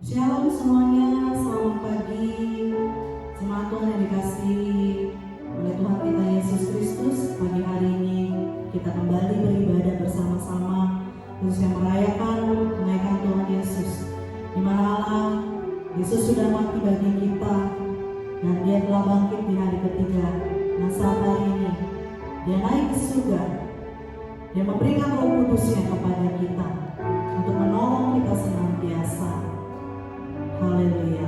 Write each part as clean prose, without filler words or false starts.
Shalom semuanya, selamat pagi. Semangat Tuhan yang dikasihi oleh Tuhan kita Yesus Kristus. Pagi hari ini kita kembali beribadah bersama-sama, khususnya merayakan kenaikan Tuhan Yesus, di mana Allah Yesus sudah mati bagi kita dan Dia telah bangkit di hari ketiga. Nah, saat hari ini Dia naik ke surga. Dia memberikan Roh Kudus-Nya kepada kita untuk menolong kita senantiasa. Haleluya.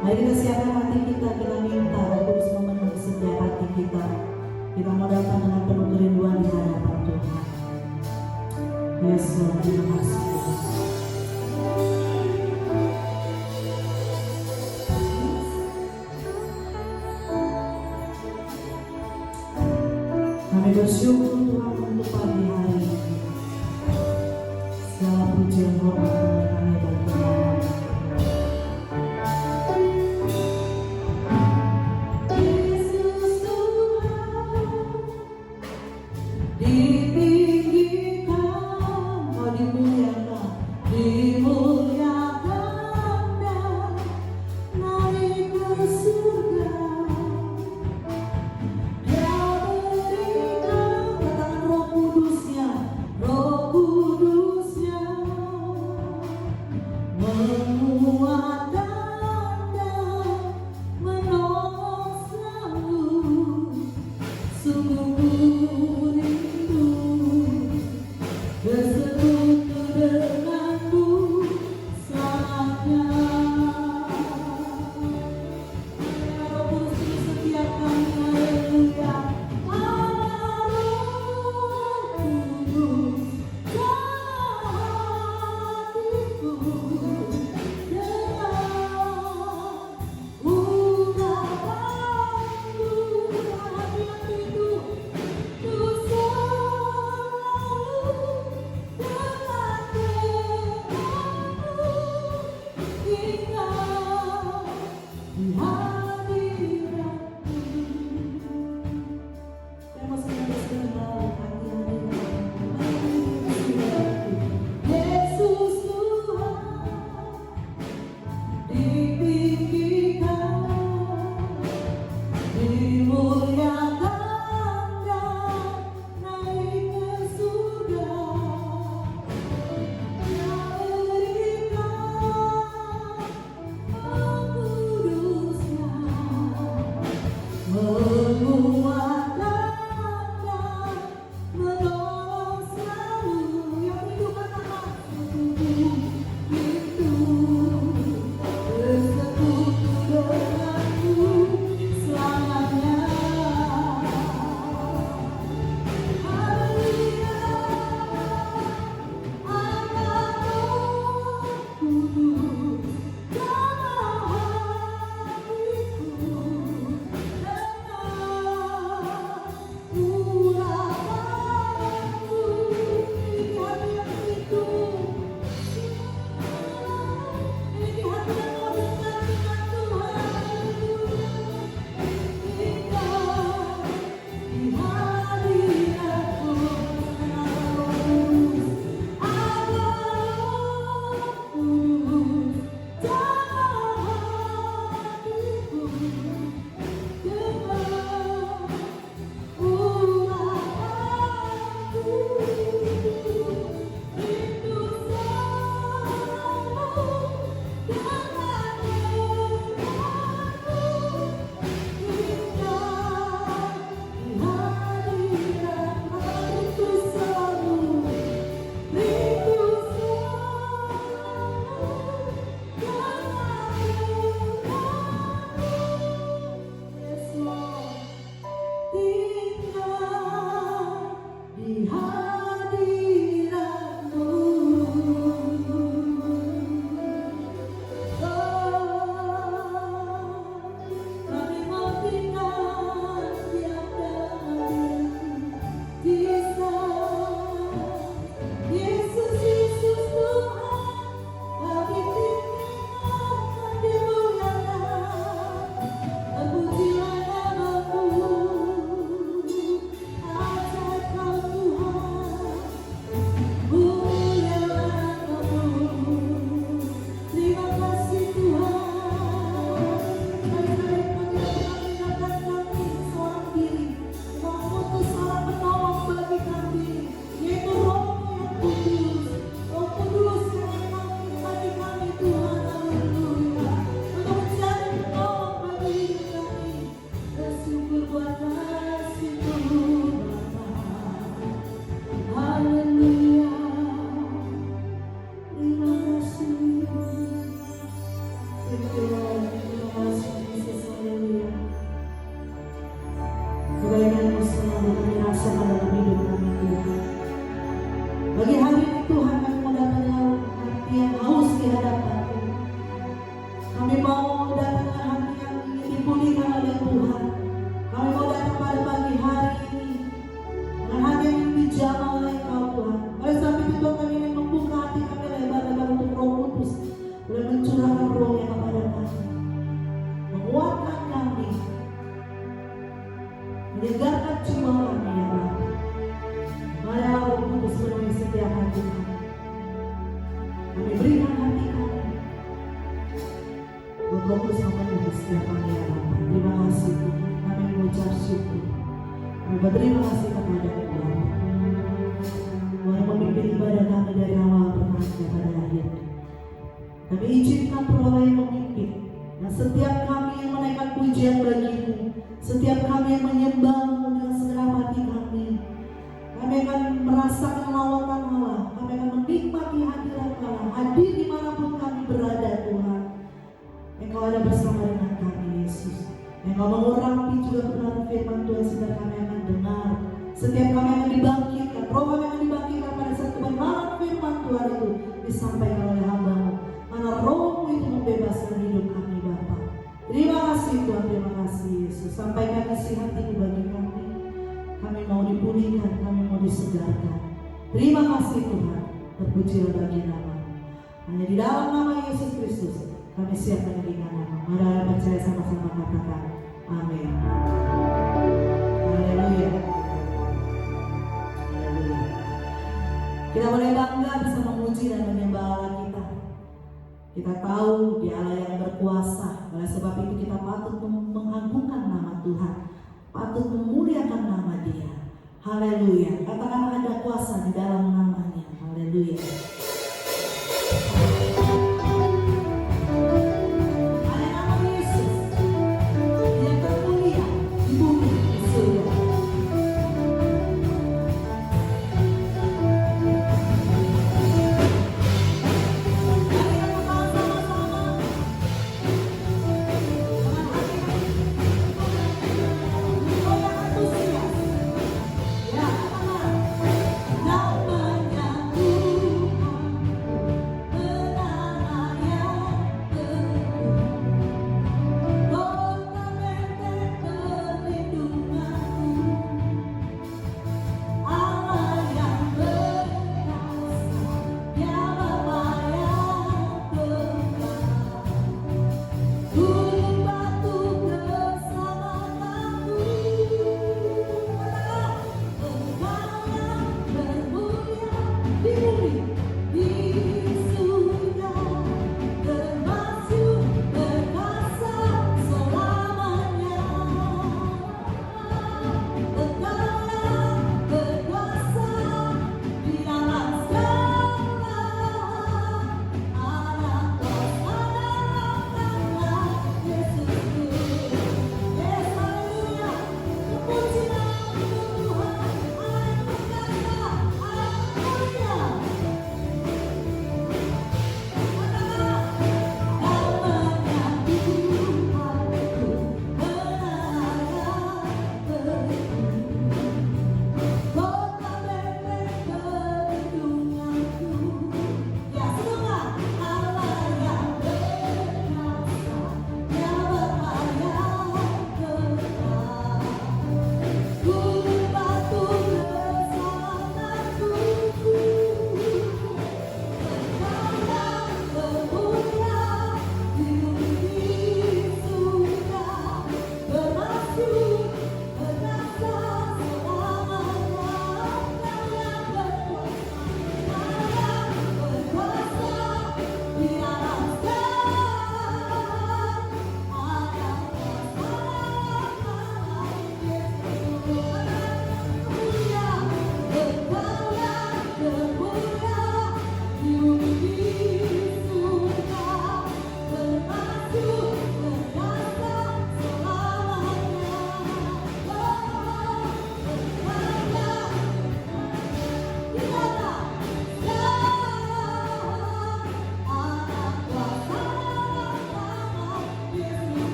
Mari kita siapkan hati kita, kita minta Roh Kudus memenuhi setiap hati kita. Kita mau datang dengan penuh kerinduan di hadapan Tuhan. Yesus, terima kasih. Kami bersyukur Tuhan untuk pagi hari ini. Segala pujian hormat kemuliaan bagi Tuhan. Roh Kudus-Nya fokus memenuhi setiap kami ya Bapa. Terima kasih, kami mengucap syukur. Kami berterima kasih kepada Tuhan yang memimpin ibadah kami dari awal bertanya pada akhir. Kami izinkan Roh yang memimpin, dan setiap kami yang menaikkan pujian bagimu, setiap kami yang menyembahmu dengan segenap hati kami akan merasakan lawatan Allah, kami akan menikmati hadirat Allah, hadir dimanapun kami berada Tuhan. Engkau ada bersama dengan kami Yesus. Engkau mengurapi juga benar firman Tuhan sehingga kami akan dengar. Setiap kami akan dibangkitkan, Roh kami akan dibangkitkan pada saat kebenaran firman Tuhan itu disampaikan oleh hamba-Mu. Karena Roh-Mu itu membebaskan hidup kami Bapa. Terima kasih Tuhan, terima kasih Yesus. Sampaikan isi hati bagi kami. Kami mau dipulihkan, kami mau disegarkan. Terima kasih Tuhan, terpujilah bagi nama. Hanya di dalam nama Yesus Kristus kami siap meninggikan nama. Mari percaya sama-sama katakan amin. Haleluya. Haleluya. Kita boleh bangga bisa memuji dan menyembah Allah kita. Kita tahu Dia Allah yang berkuasa. Oleh sebab itu kita patut mengagungkan nama Tuhan, patut memuliakan nama Dia. Haleluya. Katakan ada kuasa di dalam namanya. Haleluya. Ada nama Yesus yang termulia di bumi di surga. Namanya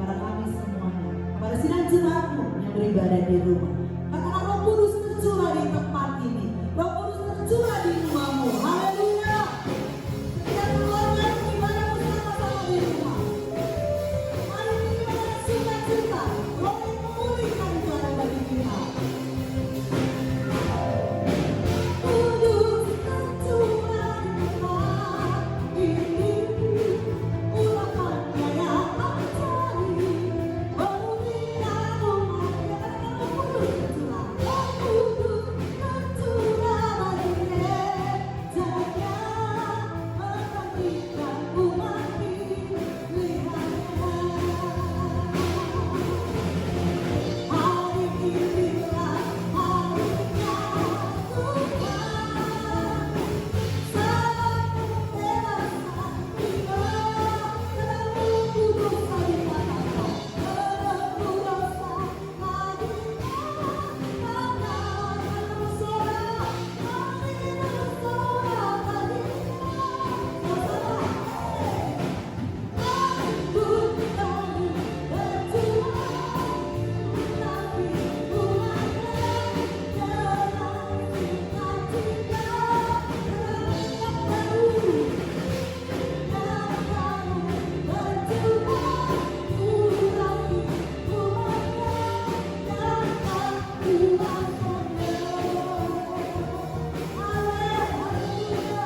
kepada kami semuanya, kepada sidang jemaatmu yang beribadah di rumah. Katakan Roh Kudus tercurah di tempat ini, Roh Kudus tercurah di rumahmu. Haleluya. Setiap keluarga beribadah bersama-sama di rumah. Hari ini ada sukacita, Roh yang memulihkan itu ada bagi kita. Kudus tercurah di tempat ini, urapannya yang ajaib, memulihkan umatnya. Kudus tercurah, Kudus tercurah bagi gerejanya, membangkitkan umat pilihannya. Hari inilah harinya Tuhan, saat pembebasan kita. Menebus dosa di tanahnya, menebus dosa hadirnya. Katakan bersorak, mari bersorak hadirnya. Bersama Kudus kami berjuang, tapi umatnya dalam sukacita. Yang baru berjuang, urapi umatnya dalam kuasanya. Haleluya.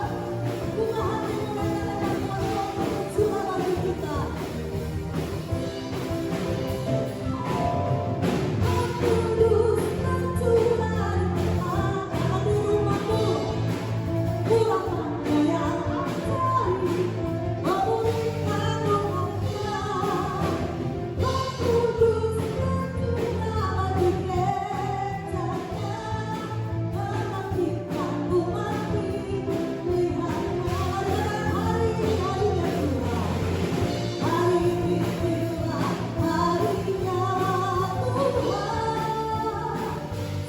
Buka hatimu dan katakan Roh tercurah bagi kita. Kudus tercurah di tempat di rumahmu, urapannya yang ajaib, memulihkan umatnya. Roh Kudus tercurah bagi gerejanya, membangkitkan umat pilihannya. Hari harinya Tuhan, hari inilah harinya Tuhan,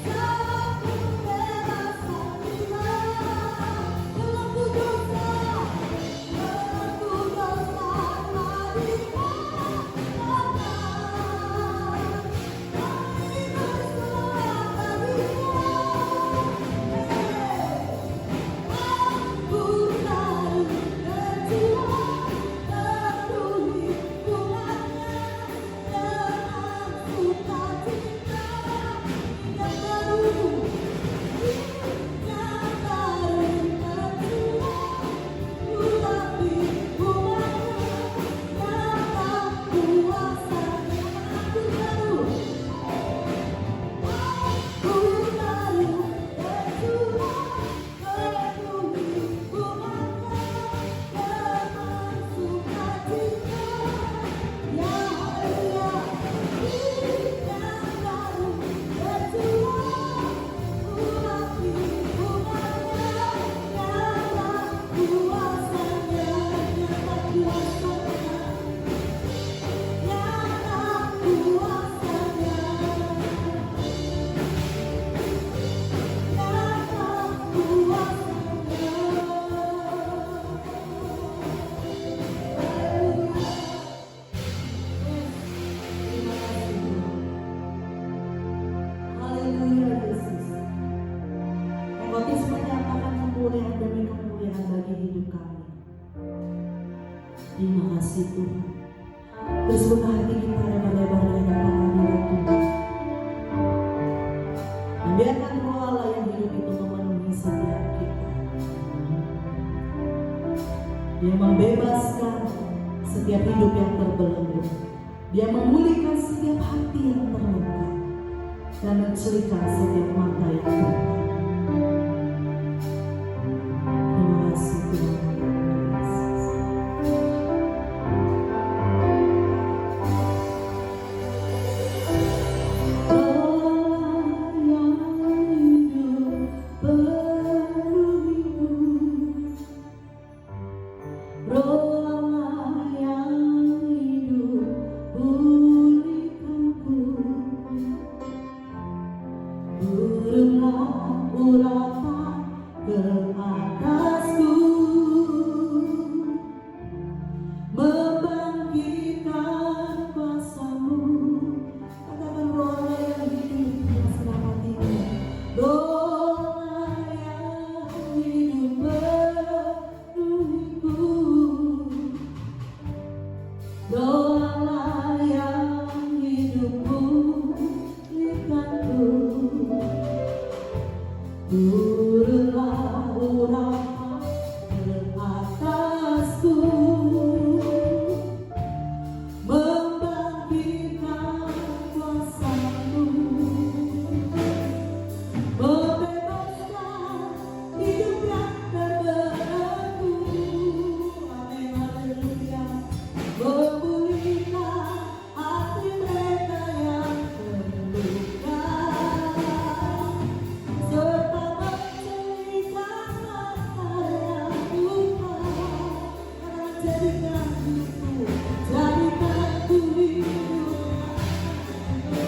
saat pembebasan kita. Menebus dosa, menebus dosa hadirnya. Mari bersorak hadirnya. Aku tahu berjuang, peduli umatnya dengan sukacita. Yang baru berjuang, urapi umatnya dalam kuasanya. Aku tahu berjuang, peduli umatnya dengan sukacita. Ya haleluya. Yang baru berjuang, urapi umatnya dalam kuasanya. Nyata kuasanya, nyata kuasanya. Haleluya Yesus. Engkau telah menyatakan kemuliaan demi kemuliaan bagi hidup kami. Terima kasih Tuhan. Terus buka hati kita dan lebar di hadapan hadirat Tuhan. Dan biarkan Roh Allah yang hidup itu memenuhi setiap kita. Dia membebaskan setiap hidup yang terbelenggu. Dia memulihkan setiap hati yang terluka dan menceritakan setiap mata yang terluka. Terima kasih Tuhan. Roh Allah yang hidup, pulihkanku. Turunlah Doalah yang hidupku ikanku, turunlah urapan ke atasku, membangkitkan kuasamu, membebaskan hidup yang terbelenggu. Amin, haleluya. Memulihkan hati mereka yang terluka, serta menceritakan masa yang lupa. Karena jadikan hidupku, jadikan ku hidup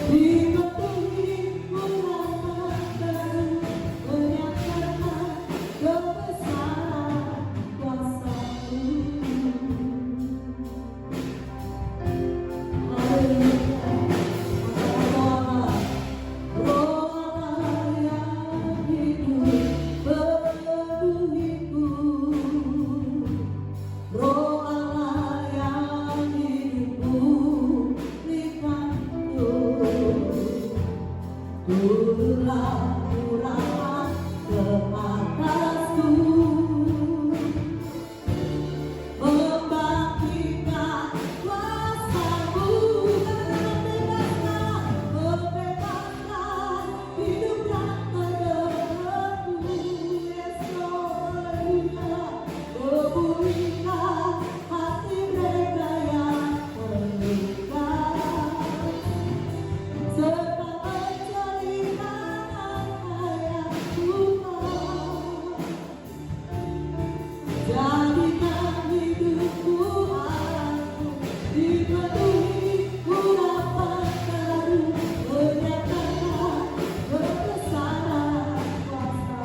dipenuhi urapan baru, menyatakan kebesaran kuasa-Mu. Turunlah urapan ke atasku, membangkitkan kuasa-Mu, membebaskan hidup yang terbelenggu. Yes, haleluya. Memulihkan hati mereka yang terluka, serta menceritakan yang lupa. Jadikan hidupku aku dipenuhi urapan baru, menyatakan kebesaran kuasa,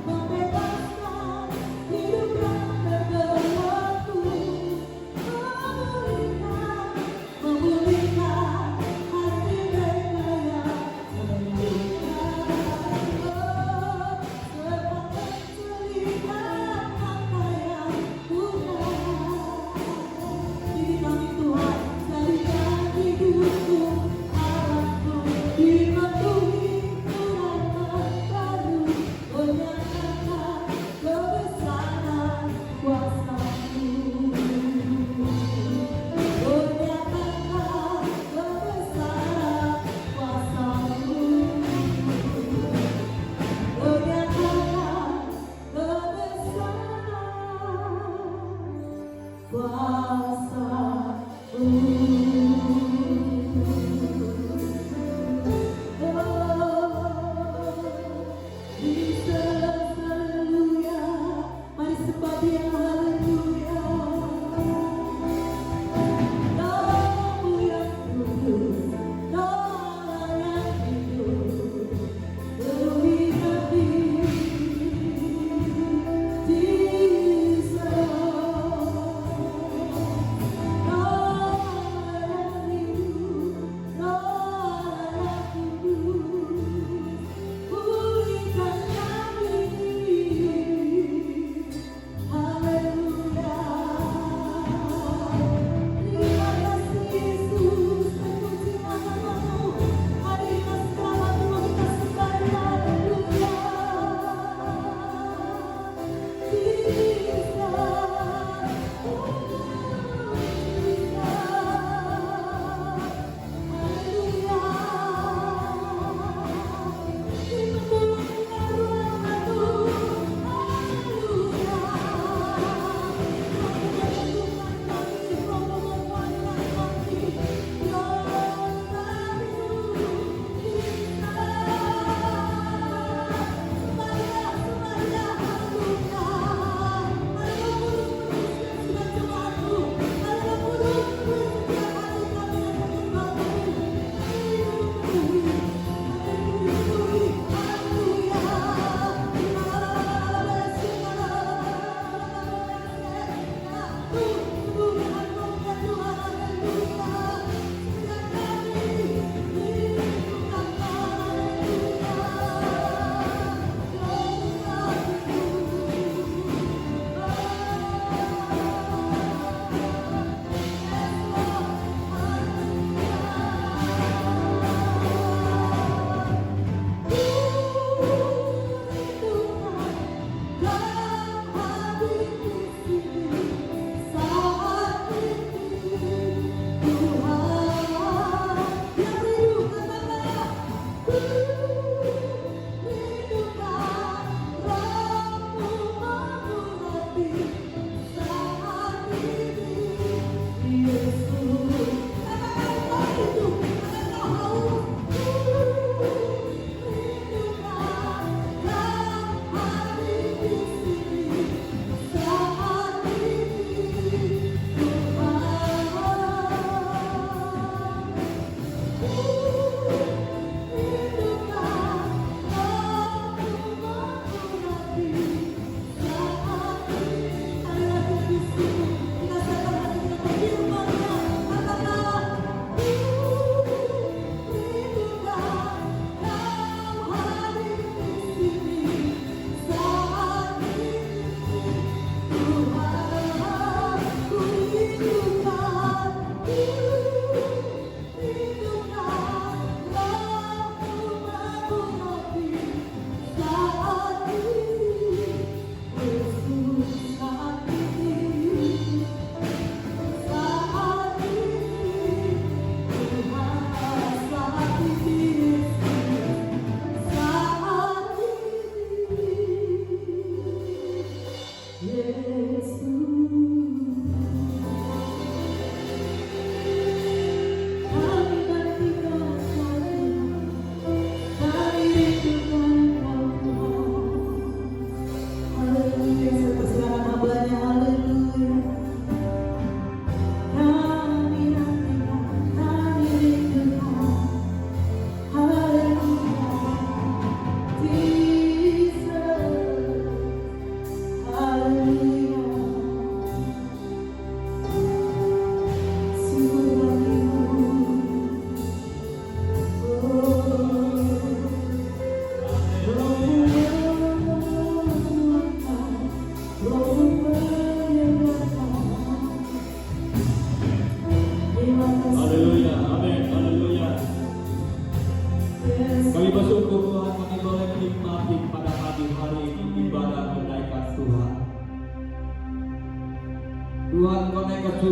membebaskan hidup yang terbelenggu, memulihkan hati mereka yang terluka, serta menceritakan apa yang sudah. Ini kami Tuhan, jadikan hidupku Allahku dipenuhi urapan baru, menyatakan kebesaran kuasa-Mu, menyatakan kebesaran kuasa-Mu, menyatakan kebesaran kuasa-Mu. Jesus, haleluya. Mari sembah Dia, haleluya. Namamu yang kudus, nama yang hidup, penuhi hati. Jesus,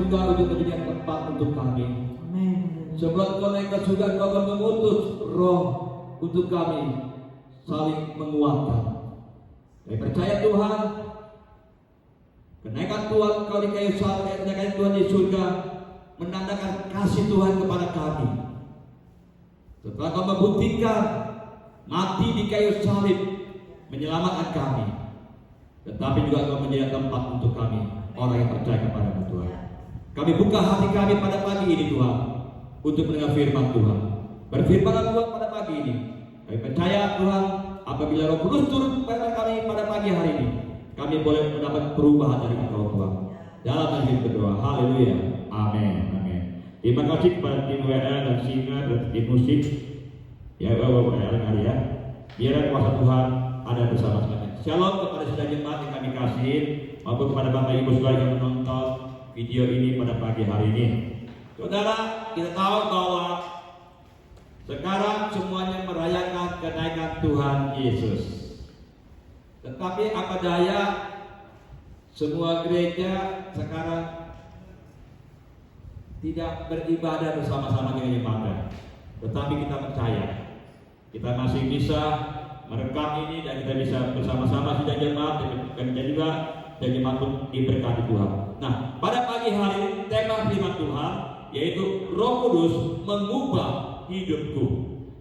surga untuk menjadi tempat untuk kami. Amin. Sebelum Engkau naik ke surga, Engkau akan mengutus Roh untuk kami saling menguatkan. Kami percaya Tuhan, kenaikan Tuhan Engkau di kayu salib, kenaikan Tuhan di surga menandakan kasih Tuhan kepada kami. Setelah Kau membuktikan mati di kayu salib menyelamatkan kami, tetapi juga Kau menjadi tempat untuk kami, orang yang percaya kepada Tuhan. Kami buka hati kami pada pagi ini Tuhan, untuk mendengar firman Tuhan. Berfirmanlah Tuhan pada pagi ini. Kami percaya Tuhan, apabila Roh Kudus turun kepada kami pada pagi hari ini, kami boleh mendapat perubahan dari Engkau Tuhan. Dalam nama Yesus berdoa, haleluya, amin, amin. Terima kasih kepada tim WA dan Singa dan tim musik. Ya, ya. Biar kuasa Tuhan ada bersama kami. Shalom kepada saudara jemaat yang kami kasih, maupun kepada Bapak Ibu Saudara yang menonton video ini pada pagi hari ini. Saudara, kita tahu bahwa sekarang semuanya merayakan kenaikan Tuhan Yesus. Tetapi apa daya, semua gereja sekarang tidak beribadah bersama-sama dengan jemaat. Tetapi kita percaya, kita masih bisa merekam ini dan kita bisa bersama-sama sidang jemaat dan juga jemaat pun diberkati Tuhan. Nah, pada pagi hari ini tema firman Tuhan yaitu Roh Kudus mengubah hidupku.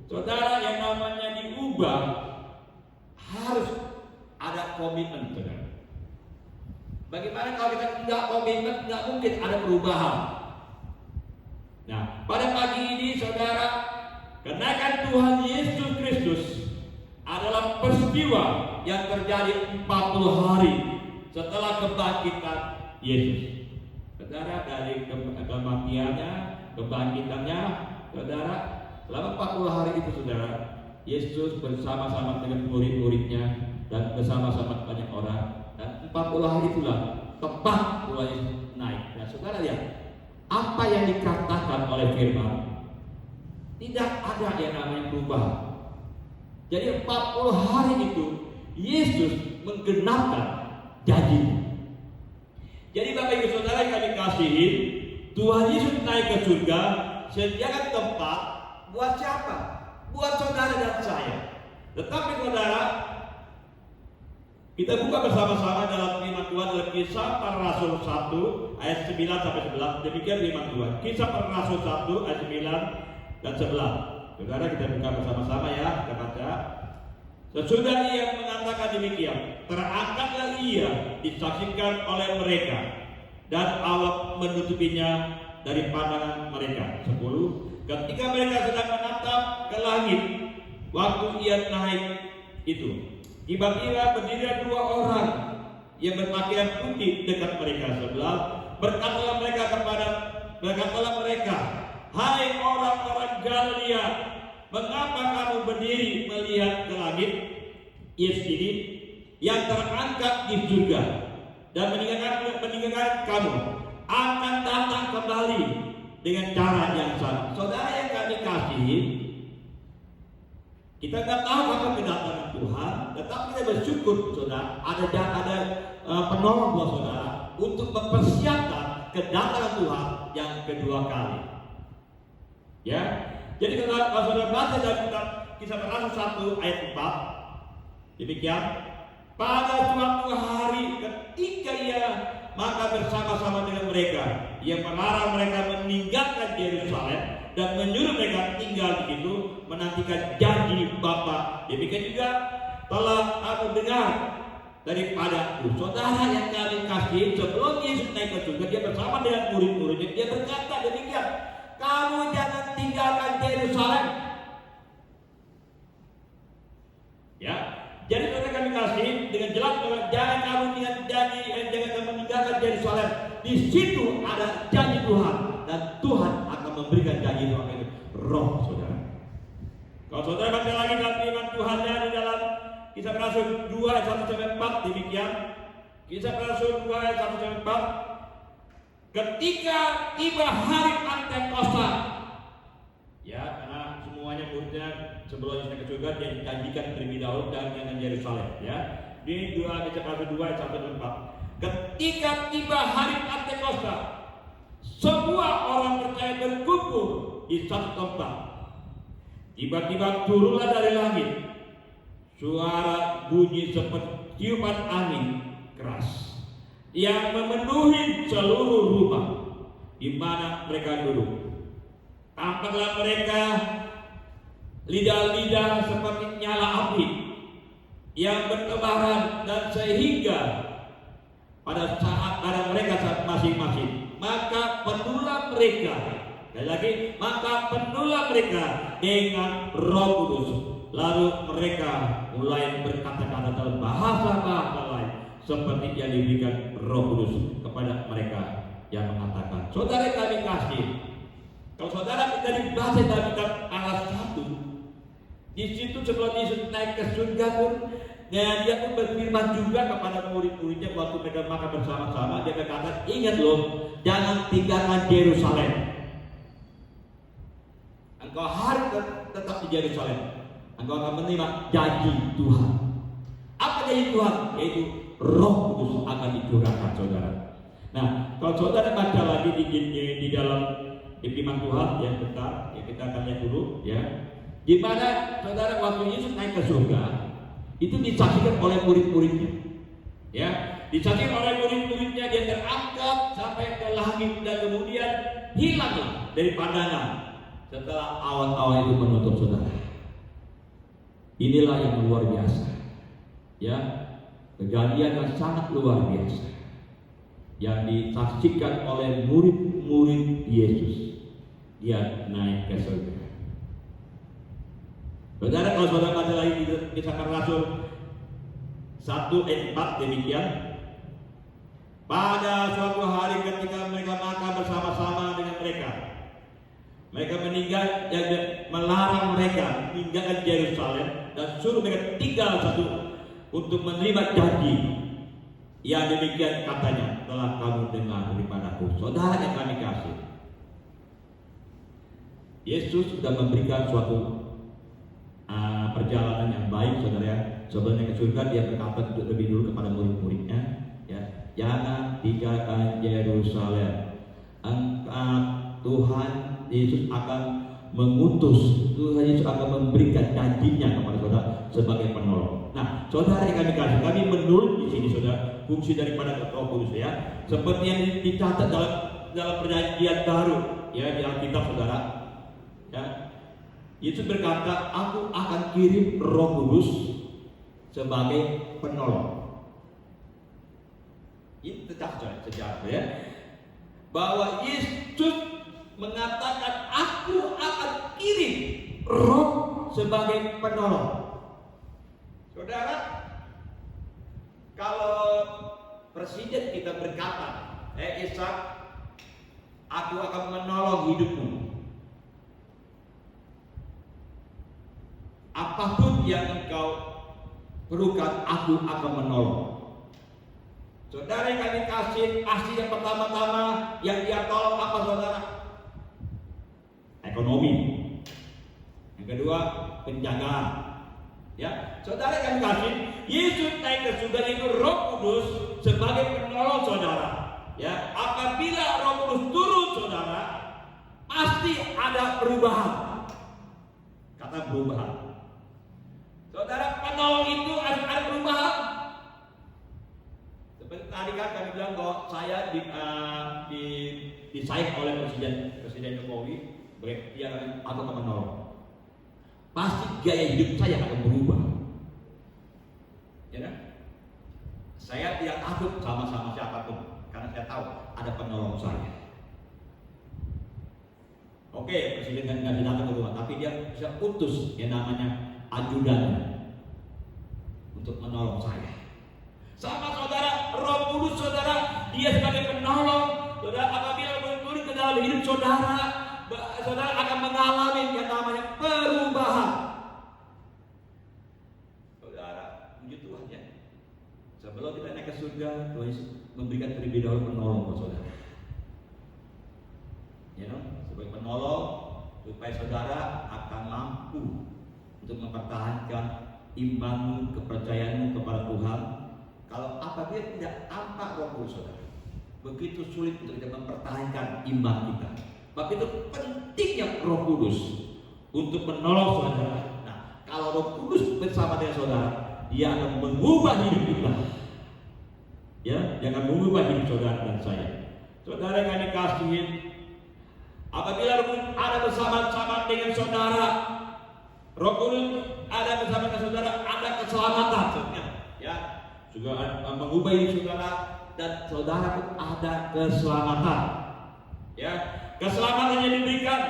Saudara, yang namanya diubah harus ada komitmen, saudara. Bagaimana kalau kita tidak komitmen, tidak mungkin ada perubahan. Nah, pada pagi ini saudara, kenaikan Tuhan Yesus Kristus adalah peristiwa yang terjadi 40 hari setelah kebangkitan Yesus. Saudara, dari kematiannya, kebangkitannya, saudara, selama 40 hari itu saudara, Yesus bersama-sama dengan murid-muridnya dan bersama-sama banyak orang, dan 40 hari itulah tepat Tuhan Yesus naik. Nah, saudara lihat apa yang dikatakan oleh firman, tidak ada yang namanya perubahan. Jadi 40 hari itu Yesus menggenapkan janji. Jadi Bapak Ibu Saudara yang kami kasihi, Tuhan Yesus naik ke surga, sediakan tempat buat siapa? Buat saudara dan saya. Tetapi saudara, kita buka bersama-sama dalam firman Tuhan dalam Kisah Para Rasul 1 ayat 9 sampai 11. Demikian firman Tuhan. Kisah Para Rasul 1 ayat 9 dan 11. Saudara, kita buka bersama-sama ya, kita baca. Sesudah ia mengatakan demikian, terangkatlah ia disaksikan oleh mereka, dan Allah menutupinya dari pandangan mereka. 10. Ketika mereka sedang menatap ke langit, waktu ia naik itu, tiba-tiba berdiri 2 orang yang berpakaian putih dekat mereka. 11. Berkatalah mereka, hai orang-orang Galilea, mengapa kamu berdiri melihat ke langit? Yesus ini yang terangkat di surga dan meninggalkan kamu akan datang kembali dengan cara yang sama. Saudara yang kami kasihi, kita tidak tahu kapan kedatangan Tuhan, tetapi kita bersyukur saudara ada penolong buat saudara untuk mempersiapkan kedatangan Tuhan yang kedua kali. Ya. Jadi kalau saudara baca dalam kitab Kisah Para Rasul 1 ayat 4, demikian, pada suatu hari ketika ia maka bersama-sama dengan mereka, ia melarang mereka meninggalkan Yerusalem dan menyuruh mereka tinggal di situ menantikan janji Bapa. Demikian juga telah aku dengar daripadaku. Saudara yang kami kasih, sebelum Yesus naik ke surga, dia bersama dengan murid-muridnya, dia berkata demikian, kamu jangan tinggalkan Yerusalem. Ya, jadi saudara kami kasih dengan jelas bahwa jangan kamu jangan meninggalkan Yerusalem. Di situ ada janji Tuhan dan Tuhan akan memberikan janji Tuhan itu Roh, saudara. Kalau saudara baca lagi dalam firman Tuhannya di dalam Kisah Rasul 2 ayat 1 sampai 4, demikian. Kisah Rasul 2 ayat 1 sampai 4. Ketika tiba hari Pentakosta, ya, karena semuanya muridnya sebelum Yesus ke surga dia dijanjikan terlebih dahulu dengan Yerusalem, ya. Di 2 Kisah Rasul 2 ayat 1 dan 4. Ketika tiba hari Pentakosta, Semua orang percaya berkumpul di satu tempat. Tiba-tiba turunlah dari langit suara bunyi seperti tiupan angin keras yang memenuhi seluruh rumah di mana mereka duduk. Tampaklah mereka lidah-lidah seperti nyala api yang bertebaran, dan sehingga pada saat ada mereka masing-masing, maka penuhlah mereka, sekali lagi, maka penuhlah mereka dengan Roh Kudus. Lalu mereka mulai berkata-kata dalam bahasa-bahasa lain seperti yang diberikan Roh Kudus kepada mereka yang mengatakan. Saudara kami kasih, kalau saudara dari bahasa dalam kitab Alas 1, di situ sebelum Yesus naik ke surga pun, dan dia pun berfirman juga kepada murid-muridnya waktu mereka makan bersama-sama. Dia berkata, ingat loh, jangan tinggalkan Yerusalem. Engkau harus tetap di Yerusalem. Engkau akan menerima janji Tuhan. Apa janji Tuhan? Yaitu Roh Kudus akan dicurahkan, saudara. Nah, kalau saudara baca lagi di dalam firman Tuhan, ya bentar, ya kita akan lihat dulu, ya. Di mana saudara waktu Yesus naik ke surga, itu disaksikan oleh murid-muridnya, ya, disaksikan oleh murid-muridnya. Dia terangkat sampai ke langit dan kemudian hilanglah dari pandangan setelah awan-awan itu menutup, saudara. Inilah yang luar biasa, ya, kejadian yang sangat luar biasa yang disaksikan oleh murid-murid Yesus. Dia naik ke surga. Saudara, kalau saudara baca lagi di Kisah Para Rasul 1 ayat 4 demikian. Pada suatu hari ketika mereka makan bersama-sama dengan mereka melarang mereka meninggalkan Yerusalem dan suruh mereka tinggal satu untuk menerima janji. Ya demikian katanya telah kamu dengar daripadaku. Saudara yang kami kasih, Yesus sudah memberikan suatu perjalanan yang baik, saudara. Sebelumnya ke surga, dia berkata lebih dulu kepada murid-muridnya, ya, jangan tinggalkan Yerusalem. Tuhan Yesus akan mengutus, Tuhan Yesus akan memberikan janjinya kepada saudara sebagai penolong. Nah, saudara yang kami kasih, kami menurut di sini, saudara, fungsi daripada Roh Kudus, ya, seperti yang dicatat dalam perjanjian baru, ya, di Alkitab, saudara, ya. Yesus berkata, aku akan kirim Roh Kudus sebagai penolong. Ini sejarah, ya, bahwa Yesus mengatakan, aku akan kirim Roh sebagai penolong. Saudara, kalau presiden kita berkata, Ishak, aku akan menolong hidupmu. Apapun yang engkau perlukan, aku akan menolong. Saudara yang kami kasih yang pertama-tama yang dia tolong apa, saudara? Ekonomi. Yang kedua, penjagaan. Ya, saudara yang kami kasih, Yesus naik ke surga itu Roh Kudus sebagai penolong, saudara. Ya, apabila Roh Kudus turun, saudara, pasti ada perubahan. Kata perubahan. Saudara, penolong itu harus ada perubahan. Seperti tadi kan kami bilang bahwa saya disayang oleh Presiden Jokowi, dia akan menolong. Pasti gaya hidup saya akan berubah. Ya kan? Saya tidak takut sama siapapun, karena saya tahu ada penolong saya. Oke, Presiden nggak datang ke rumah, tapi dia bisa utus yang namanya ajudannya untuk menolong saya. Sama saudara, Roh Kudus, saudara, dia sebagai penolong. Saudara, apabila turun ke dalam hidup saudara, saudara akan mengalami yang namanya perubahan. Saudara, puji Tuhan, ya. Sebelum kita naik ke surga, Tuhan Yesus memberikan terlebih dahulu penolong buat saudara. Ya, sebagai penolong supaya saudara akan mampu untuk mempertahankan imanmu, kepercayaanmu kepada Tuhan. Kalau apabila tidak tampak Roh Kudus, saudara, begitu sulit untuk kita mempertahankan iman kita. Begitu pentingnya Roh Kudus untuk menolong saudara. Nah, kalau Roh Kudus bersama dengan saudara, Dia akan mengubah hidup kita. Ya, Dia akan mengubah hidup saudara dan saya. Saudara yang kami kasihin, apabila Roh Kudus ada bersama-sama dengan saudara, Roh Kudus ada bersama dengan saudara, ada keselamatan, ya, juga mengubah hidup saudara dan saudara pun ada keselamatan, ya, keselamatan yang diberikan.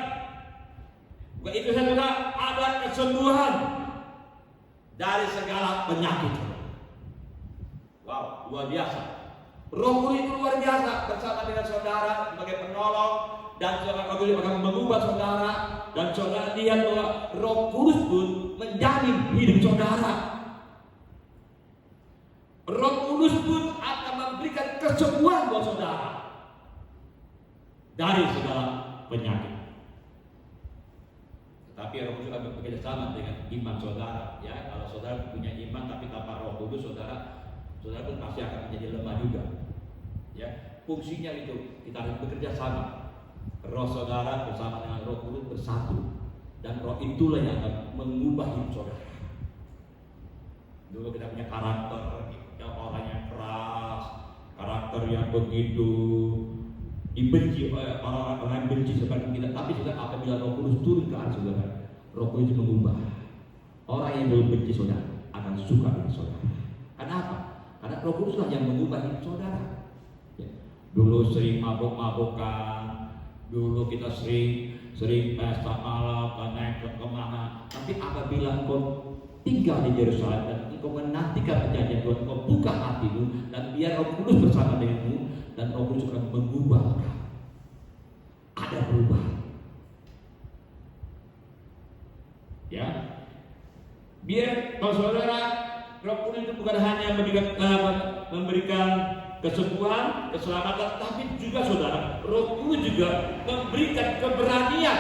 Bukan itu saja, ada kesembuhan dari segala penyakit. Wow, luar biasa. Roh Kudus itu luar biasa bersama dengan saudara sebagai penolong, dan Roh Kudus akan mengubah saudara, dan saudara lihat bahwa Roh Kudus pun menjamin hidup saudara. Roh Kudus pun akan memberikan kesembuhan buat saudara dari segala penyakit. Tetapi Roh Kudus akan bekerja sama dengan iman saudara. Ya, kalau saudara punya iman tapi tanpa Roh Kudus, saudara pun pasti akan menjadi lemah juga. Ya, fungsinya itu kita harus bekerja sama. Roh saudara bersama dengan Roh Kudus bersatu, dan Roh itulah yang akan mengubah hidup saudara. Dulu kita punya karakter yang orang yang keras, karakter yang begitu dibenci oleh orang-orang yang benci seperti kita. Tapi sudah apabila Roh Kudus turun ke arah saudara, Roh Kudus mengubah. Orang yang dulu benci saudara akan suka dengan saudara. Kenapa? Karena Roh Kuduslah yang mengubah hidup saudara. Ya. Dulu sering mabuk-mabukan, dulu kita sering pesta malam, naik kemana. Tapi apabila engkau tinggal di Yerusalem dan engkau menantikan perjanjian Tuhan, engkau buka hatimu dan biar Roh Kudus bersama denganmu, dan Roh Kudus akan mengubah. Ada perubahan. Ya, biar kalau saudara, Roh Kudus itu bukan hanya memberikan kesembuhan, keselamatan, tapi juga saudara, Roh Kudus juga memberikan keberanian.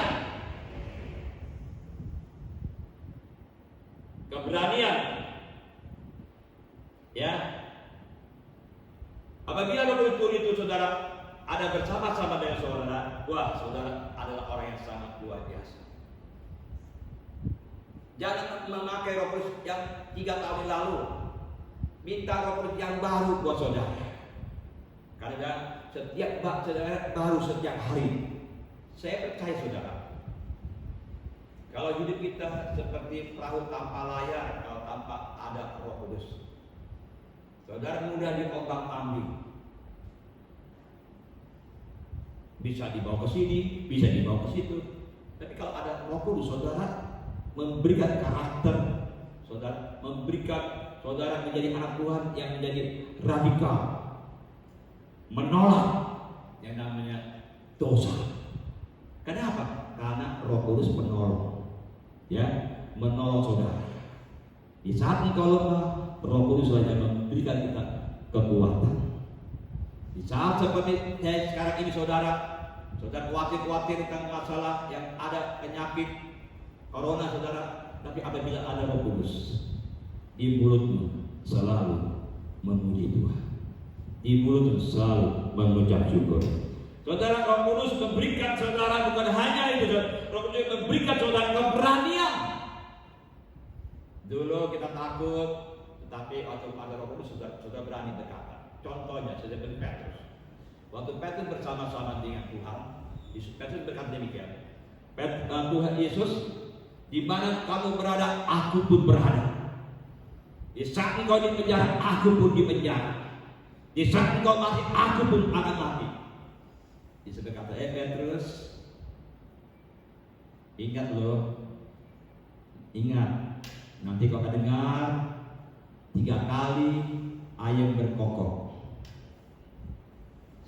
Keberanian. Ya. Apabila Roh Kudus itu saudara ada bersama-sama dengan saudara, wah, saudara adalah orang yang sangat luar biasa. Jangan memakai Roh Kudus yang 3 tahun lalu. Minta Roh Kudus yang baru buat saudara. Karena setiap saudara baru setiap hari. Saya percaya saudara, kalau hidup kita seperti perahu tanpa layar, kalau tanpa ada Roh Kudus, saudara mudah diombang-ambing. Bisa dibawa ke sini, bisa dibawa ke situ. Tapi kalau ada Roh Kudus, saudara memberikan karakter, saudara memberikan saudara menjadi anak Tuhan yang menjadi radikal, menolak yang namanya dosa. Kenapa? Karena Roh Kudus penolong, ya, menolong saudara. Di saat engkau lemah, Roh Kudus saja memberikan kita kekuatan. Di saat seperti sekarang ini saudara khawatir tentang masalah yang ada penyakit corona saudara, tapi apabila ada Roh Kudus, di mulutmu selalu memuji Tuhan, di mulutmu selalu mengucap syukur. Saudara, Roh Kudus memberikan saudara bukan hanya itu, Roh Kudus memberikan saudara keberanian. Dulu kita takut, tetapi waktu ada Roh Kudus sudah berani berkata. Contohnya seperti Petrus. Waktu Petrus bersama-sama dengan Tuhan, Petrus berkata demikian, Tuhan Yesus, di mana kamu berada, aku pun berada. Di saat engkau di penjara, aku pun di penjara. Di saat engkau mati, aku pun akan mati. Yesus berkata, Petrus, ingat loh, ingat, nanti kau akan dengar 3 kali ayam berkokok.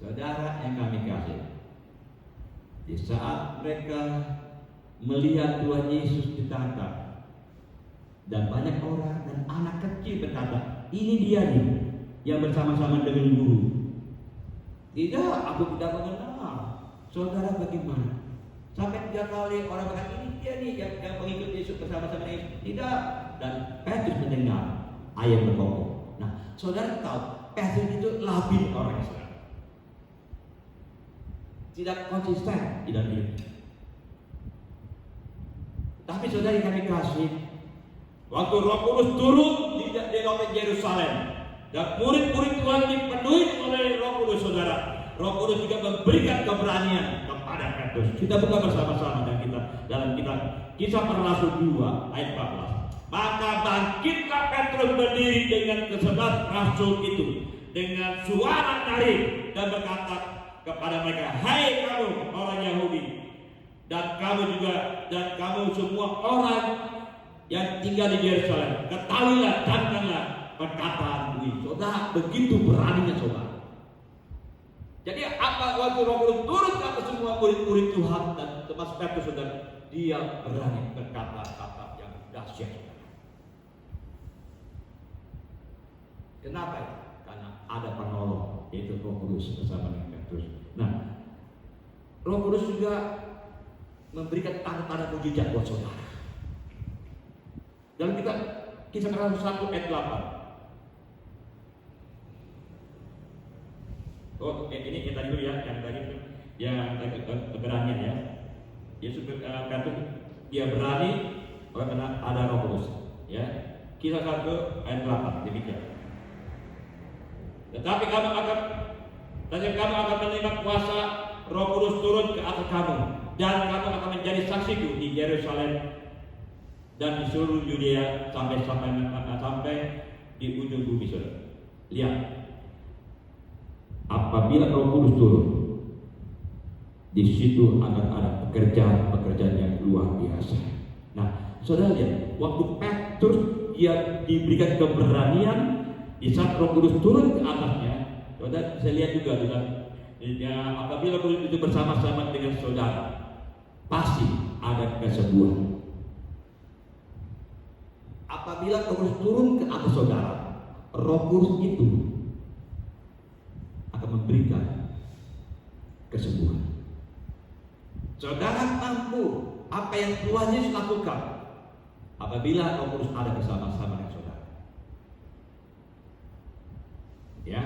Saudara yang kami kasih, di saat mereka melihat Tuhan Yesus ditangkap, dan banyak orang dan anak kecil berkata, ini dia nih yang bersama-sama dengan guru. Tidak, aku tidak mengenal. Saudara bagaimana? Sampai 3 kali orang berkata, ini dia nih yang pengikut Yesus bersama-sama Yesus. Tidak. Dan Petrus mendengar ayam berkokok. Nah, saudara tahu Petrus itu labil orang Israel. tidak konsisten di dalam hidup. Tapi saudara yang kami kasih, waktu Roh Kudus turun di kota Yerusalem dan murid-murid Tuhan dipenuhi oleh Roh Kudus, saudara, Roh Kudus juga memberikan keberanian kepada Petrus. Kita buka bersama-sama dan kita dalam Kisah Para Rasul 2 ayat 14. Maka bangkitlah Petrus berdiri dengan ke-11 rasul itu dengan suara nyaring dan berkata kepada mereka, "Hai kamu orang Yahudi, dan kamu juga dan kamu semua orang yang tinggal di Yerusalem, ketahuilah camkanlah perkataan ini." Saudara, begitu beraninya saudara. Jadi apa waktu Roh Kudus turun ke atas semua murid-murid Tuhan dan termasuk Petrus, saudara, dia berani berkata-kata yang dahsyat. Kenapa ya? Karena ada penolong, yaitu Roh Kudus bersama dengan Petrus. Nah, Roh Kudus juga memberikan tanda-tanda mujizat buat saudara. Dalam kita Kisah Para Rasul 1 ayat 8. Oh, ini yang tadi dulu ya, yang tadi keberanian ya. Yesus kata dia berani karena ada Roh Kudus. Ya, Kisah 1 ayat 8 demikian. Tetapi kamu akan menerima kuasa, Roh Kudus turun ke atas kamu, dan kamu akan menjadi saksiku di Yerusalem dan di seluruh Yudea sampai di ujung bumi. Lihat, apabila Roh Kudus turun, di situ akan ada pekerjaan yang luar biasa. Nah, saudara lihat, waktu Petrus dia diberikan keberanian di saat Roh Kudus turun ke atasnya, saudara bisa lihat juga apabila Roh Kudus itu bersama-sama dengan saudara, pasti ada kesembuhan. Apabila Roh Kudus turun ke atas saudara, Roh Kudus itu akan memberikan kesembuhan. Saudara mampu apa yang Tuhan Yesus lakukan apabila Roh Kudus ada bersama-sama dengan saudara. Ya,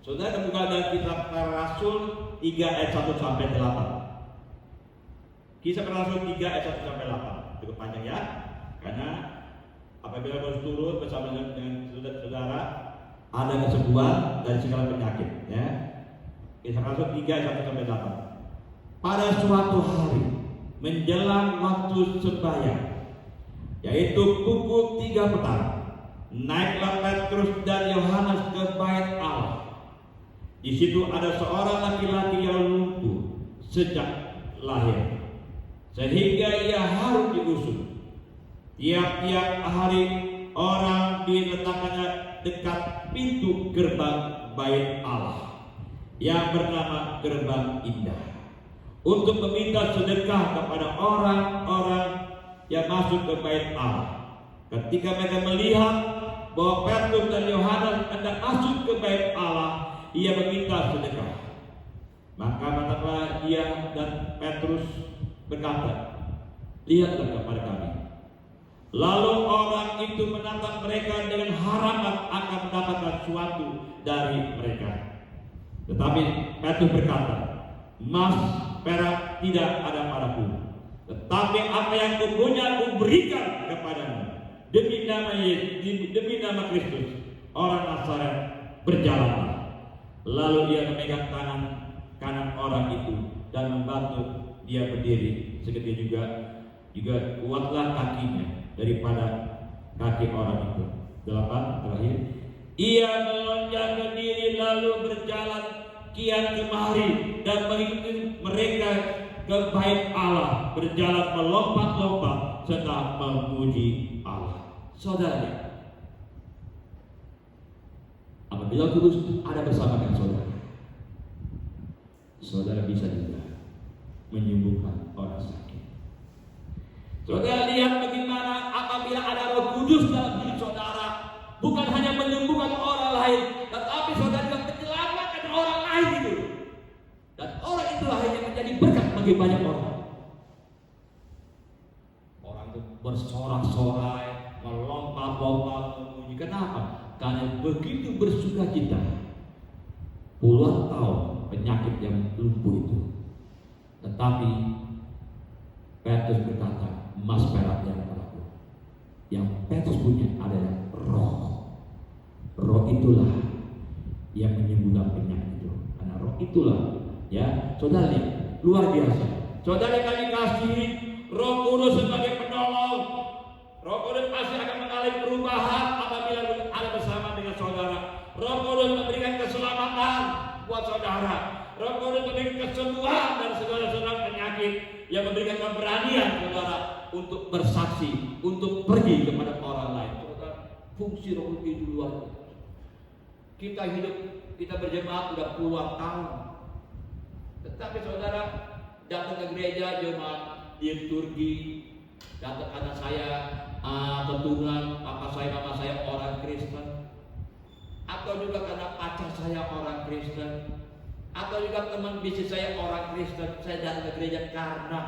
saudara buka dalam Kisah Para Rasul 3 ayat 1 sampai 8. Kisah Para Rasul 3 ayat 1 sampai 8. Cukup panjang ya, karena apabila Roh turun bersama dengan saudara, ada kesembuhan dari segala penyakit. Ya, Kisah Para Rasul 3 ayat 1 sampai 8. Pada suatu hari menjelang waktu sembahyang, yaitu pukul 3 petang, naiklah Petrus dan Yohanes ke bait Allah. Di situ ada seorang laki-laki yang lumpuh sejak lahir, sehingga ia harus diusung. Tiap-tiap hari orang diletakkannya dekat pintu gerbang bait Allah yang bernama Gerbang Indah, untuk meminta sedekah kepada orang-orang yang masuk ke bait Allah. Ketika mereka melihat bahwa Petrus dan Yohanes hendak masuk ke bait Allah, ia meminta sedekah. Maka katakanlah dia dan Petrus berkata, "Lihatlah kepada kami." Lalu orang itu menatap mereka dengan harapan akan mendapatkan sesuatu dari mereka. Tetapi Petrus berkata, "Emas, perak tidak ada padaku, tetapi apa yang kupunya kuberikan kepadamu. Demi nama Yesus, demi nama Kristus, orang Nazaret, berjalanlah." Lalu ia memegang tangan kanan orang itu dan membantu dia berdiri. Seketika juga kuatlah kakinya daripada kaki orang itu. 8 terakhir. Ia melonjak ke diri lalu berjalan kian kemari dan mengikuti mereka ke bait Allah, berjalan melompat-lompat serta memuji Allah. Saudara, apabila Kudus ada bersama dengan saudara, saudara bisa juga menyembuhkan orang sakit. Saudara lihat bagaimana apabila ada Roh Kudus dalam diri saudara, bukan hanya menyembuhkan orang lain, tetapi saudara juga menyelamatkan orang lain itu. Dan orang itulah yang menjadi berkat bagi banyak orang. Orang itu bersorak-sorai, melompat-lompat memuji. Kenapa? Karena begitu bersuka cita. Puluhan tahun penyakit yang lumpuh itu Tetapi Petrus berkata, emas perak yang kepadaku. Yang Petrus punya adalah roh. Roh itulah yang menyembuhkan penyakit itu. Karena roh itulah, ya, saudara, luar biasa. Saudara yang kami kasih, Roh Kudus sebagai penolong. Roh Kudus pasti akan mengalami perubahan apabila ada bersama dengan saudara. Roh Kudus memberikan keselamatan buat saudara. Roh Kudus memberikan kesembuhan dari segala penyakit, yang memberikan keberanian saudara untuk bersaksi, untuk pergi kepada orang lain. Saudara, fungsi Roh Kudus itu luar biasa. Kita hidup, kita berjemaat sudah puluhan tahun, tetapi saudara datang ke gereja cuma liturgi, datang anak saya keturunan papa saya, mama saya orang Kristen, atau juga karena pacar saya orang Kristen, atau juga teman bisnis saya orang Kristen, saya datang ke gereja karena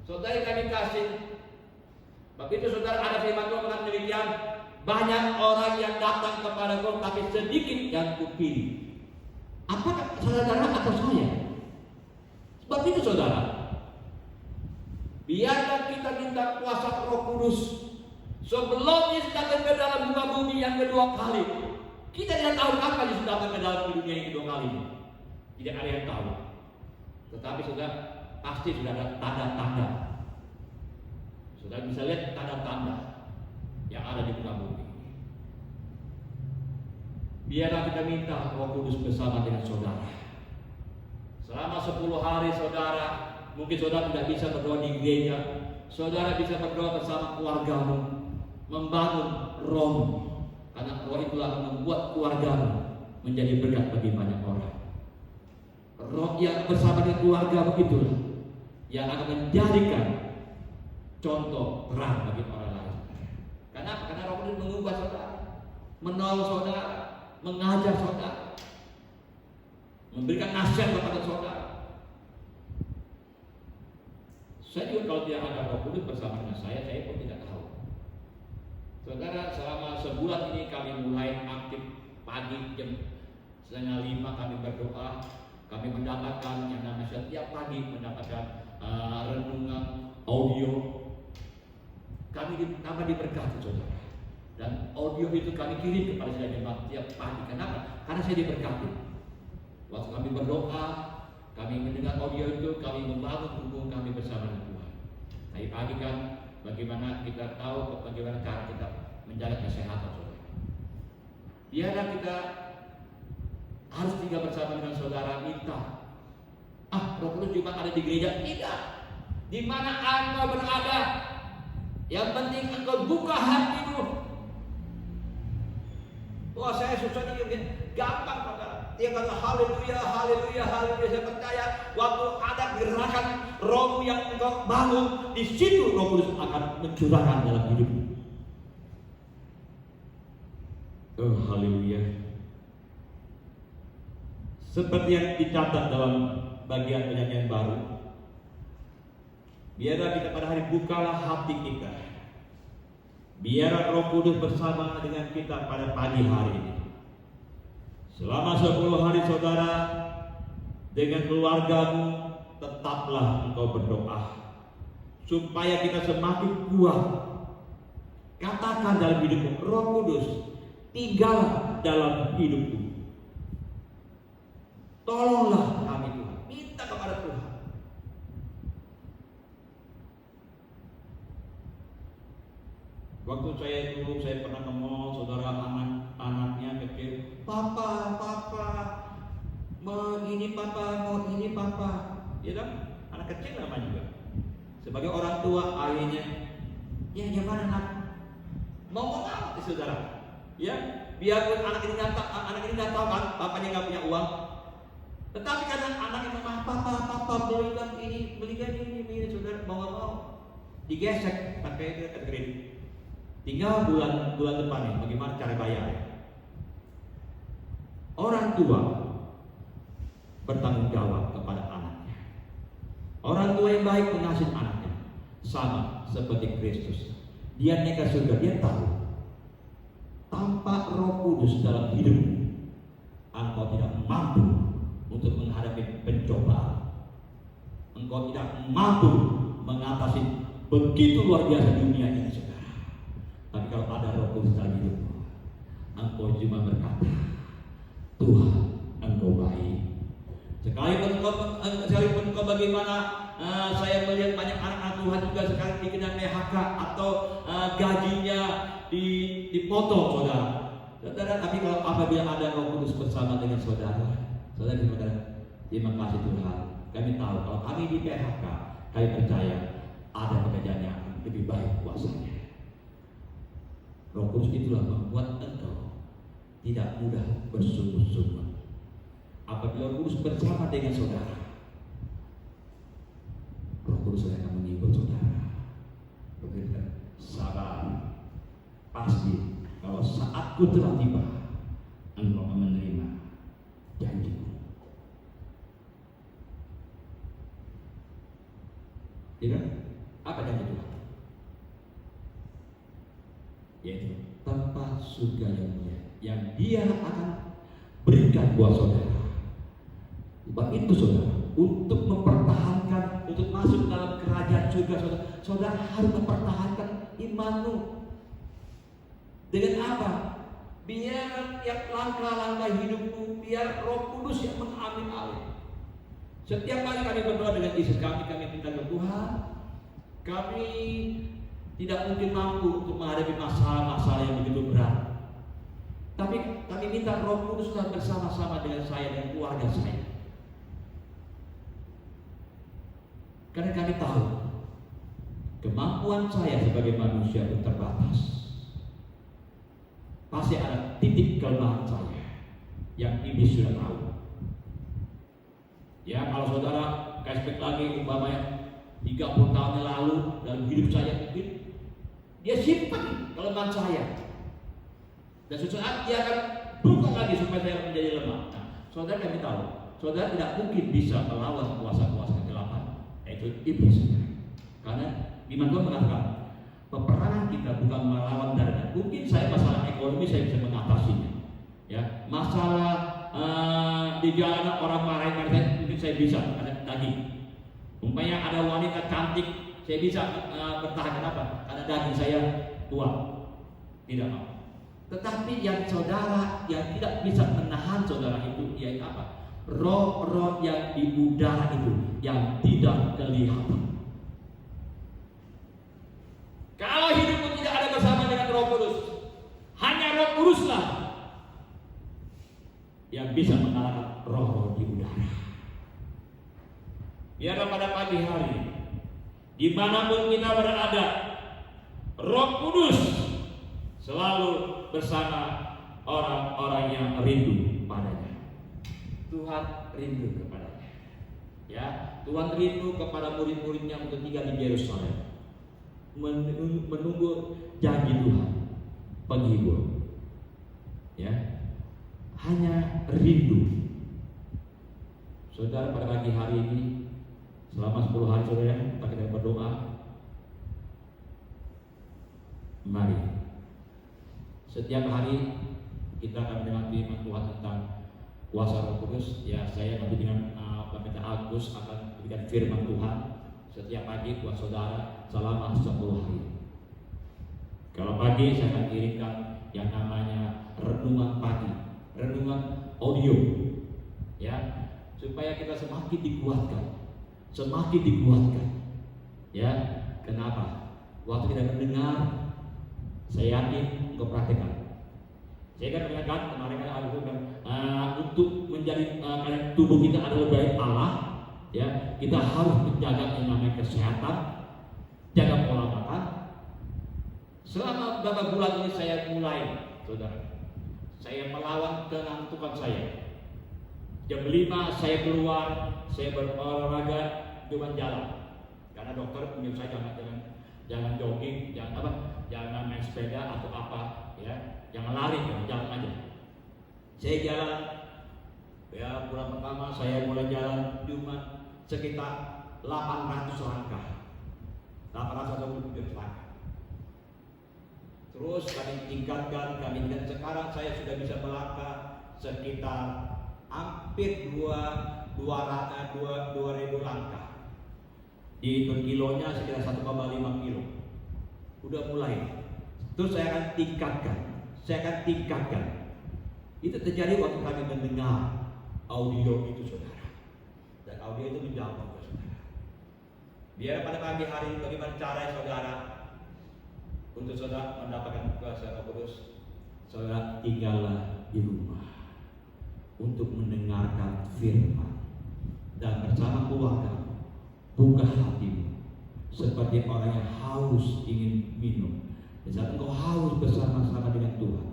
saudara kami kasih. Begitu saudara ada firman Tuhan mengatakan demikian, banyak orang yang datang kepadaku, tapi sedikit yang kupilih. Apakah saudara atau saya? Sebab itu saudara, biarkan kita minta kuasa Roh Kudus sebelum Yesus datang ke dalam muka bumi yang kedua kali. Kita tidak tahu kapan Yesus datang ke dalam dunia yang kedua kali. Tidak ada yang tahu. Tetapi sudah pasti sudah ada tanda-tanda. Sudah bisa lihat tanda-tanda yang ada di muka bumi. Biarlah kita minta Roh Kudus bersama dengan saudara. Selama 10 hari saudara, mungkin saudara tidak bisa berdoa di gereja, saudara bisa berdoa bersama keluargamu, membangun roh, karena roh itulah akan membuat keluargamu menjadi berkat bagi banyak orang. Roh yang bersama dengan keluargamu itulah yang akan menjadikan contoh terang bagi orang lain. Karena Roh Kudus mengubah saudara, menolong saudara, mengajar saudara, memberikan nasihat kepada saudara. Saya juga kalau tidak ada Roh Kudus bersama dengan saya pun tidak tahu. Saudara, selama sebulan ini kami mulai aktif pagi jam 4:30 kami berdoa. Kami mendapatkan yang namanya setiap pagi mendapatkan renungan audio. Kami diberkati saudara. Dan audio itu kami kirim kepada saya jemaat tiap pagi. Kenapa? Karena saya diberkati. Waktu kami berdoa, kami mendengar audio itu, kami membangun hubungan kami bersama dengan Tuhan. Tadi pagi kan, bagaimana kita tahu bagaimana cara kita menjaga kesehatan saudara. Biarlah kita harus tinggal bersama dengan saudara, minta. Roh Kudus cuma ada di gereja? Tidak. Di mana engkau berada, yang penting engkau buka hatimu. Wah, saya susah nih, gampang saudara. Dia kata haleluya, haleluya, haleluya. Saya percaya waktu ada gerakan rohmu yang engkau bangun, di situ Roh Kudus akan mencurahkan dalam hidupmu. Oh, haleluya. Seperti yang dicatat dalam bagian penyanyian baru, biarlah kita pada hari bukalah hati kita. Biarlah Roh Kudus bersama dengan kita pada pagi hari ini. Selama 10 hari saudara, dengan keluargamu tetaplah engkau berdoa supaya kita semakin kuat. Katakan dalam hidupmu, Roh Kudus tinggal dalam hidupku. Tolonglah kami Tuhan. Minta kepada Tuhan. Waktu saya pernah ke mall, saudara, anaknya kecil, papa, mau ini papa, ya kan? Anak kecil namanya juga. Sebagai orang tua, ayahnya, ya gimana nak? Mau apa saudara? Ya, biarpun anak ini nggak tahu kan, papanya nggak punya uang. Tetapi karena anaknya memang papa belikan ini, saudara, mau digesek pakai kredit. Tinggal bulan depan nih, bagaimana cara bayar? Orang tua bertanggung jawab kepada anaknya. Orang tua yang baik mengasihi anaknya, sama seperti Kristus. Dia naik ke surga, dia tahu tanpa Roh Kudus dalam hidupmu, engkau tidak mampu untuk menghadapi pencobaan. engkau tidak mampu mengatasi begitu luar biasa dunia ini, saudara. Tapi kalau ada Roh Kudus dalam hidupmu, engkau cuma berkata, Tuhan, engkau baik. Sekalipun engkau bagaimana saya melihat banyak anak-anak Tuhan juga sekarang dikena PHK atau gajinya dipotong, saudara. Saudara, tapi kalau apabila ada Roh Kudus bersama dengan saudara, terima kasih Tuhan. Kami tahu kalau kami di PHK, kami percaya ada pekerjaan yang lebih baik kuasanya. Roh Kudus itulah membuat engkau tidak mudah bersungut-sungut. Apabila Roh Kudus bersama dengan saudara, Roh Kudus akan menghibur saudara. Berikan sabar, pasti kalau saatku telah tiba, engkau akan menerima janjiku. Tidak? Apa janji Tuhan? Yaitu tempat surga yang mulia, yang Dia akan berikan buat saudara. Sebab itu saudara, untuk mempertahankan, untuk masuk dalam kerajaan surga saudara, saudara harus mempertahankan imanmu. Dengan apa? Biar yang langkah-langkah hidupmu, biar Roh Kudus yang mengambil alih. Setiap kali kami berdoa dengan istri kami minta ke Tuhan, kami tidak mungkin mampu untuk menghadapi masalah-masalah yang begitu berat. Tapi kami minta Roh Kuduslah bersama-sama dengan saya dan keluarga saya. Karena kami tahu kemampuan saya sebagai manusia itu terbatas. Pasti ada titik kelemahan saya yang iblis sudah tahu. Ya, kalau saudara flashback lagi umpamanya 30 tahun yang lalu dalam hidup saya, mungkin dia simpan kelemahan saya. Dan suatu saat dia akan buka lagi supaya saya menjadi lemah. Nah, saudara kami tahu, saudara tidak mungkin bisa melawan kuasa-kuasa kegelapan, yaitu iblis. Karena Firman Tuhan mengatakan, peperangan kita bukan melawan darah. Mungkin saya masalah ekonomi saya bisa mengatasinya. Ya, masalah di jalanan orang marahin saya, mungkin saya bisa ada daging. Umpamanya ada wanita cantik, saya bisa bertahan. Kenapa? Karena daging saya kuat. Tidak mau. Tetapi yang saudara yang tidak bisa menahan saudara itu, yaitu apa? Roh-roh yang di udara itu yang tidak kelihatan. Kalau hidupmu tidak ada bersama dengan Roh Kudus, hanya Roh Kuduslah yang bisa mengalahkan roh-roh di udara. Biarlah pada pagi hari, dimanapun kita berada, Roh Kudus selalu bersama orang-orang yang rindu padanya. Tuhan rindu kepadanya. Ya, Tuhan rindu kepada murid-muridnya untuk tinggal di Yerusalem, menunggu janji Tuhan, penghibur. Ya, hanya rindu. Saudara, pada pagi hari ini, selama 10 hari saudara, kita berdoa. Mari, setiap hari kita akan mendengar firman Tuhan tentang kuasa Roh Kudus. Ya, saya nanti dengan Bapak Agus akan berikan firman Tuhan setiap pagi buat saudara selama 10 hari. Kalau pagi saya akan kirimkan yang namanya renungan pagi, renungan audio, ya, supaya kita semakin dikuatkan, ya. Kenapa? Waktu kita mendengar, saya yakin engkau praktekkan. Saya kan mengatakan kemarin kan aku bilang untuk menjadi tubuh kita adalah baik Allah, ya, kita harus menjaga yang namanya kesehatan, jaga pola makan. Selama beberapa bulan ini saya mulai, saudara, saya melawan kengantukan saya. Jam 5 saya keluar, saya berolahraga, cuma jalan. Karena dokter menyuruh saya jangan jogging, jangan main sepeda atau apa, ya, jangan lari, jalan aja. Saya jalan, ya, bulan pertama saya mulai jalan cuma sekitar 800 langkah, 800 langkah. Terus kami tingkatkan, sekarang saya sudah bisa melangkah sekitar hampir 2.000 langkah. Dihitung kilonya sekitar 1,5 kilo. Udah mulai. Terus saya akan tingkatkan. Itu terjadi waktu kami mendengar audio itu, saudara. Dan audio itu menjawab, saudara. Biar pada pagi hari ini bagaimana cara saudara untuk saudara mendapatkan kuasa Roh Kudus. Saudara tinggallah di rumah untuk mendengarkan firman dan bersama keluarga buka hatimu seperti orang yang haus ingin minum. Di saat engkau haus bersama-sama dengan Tuhan,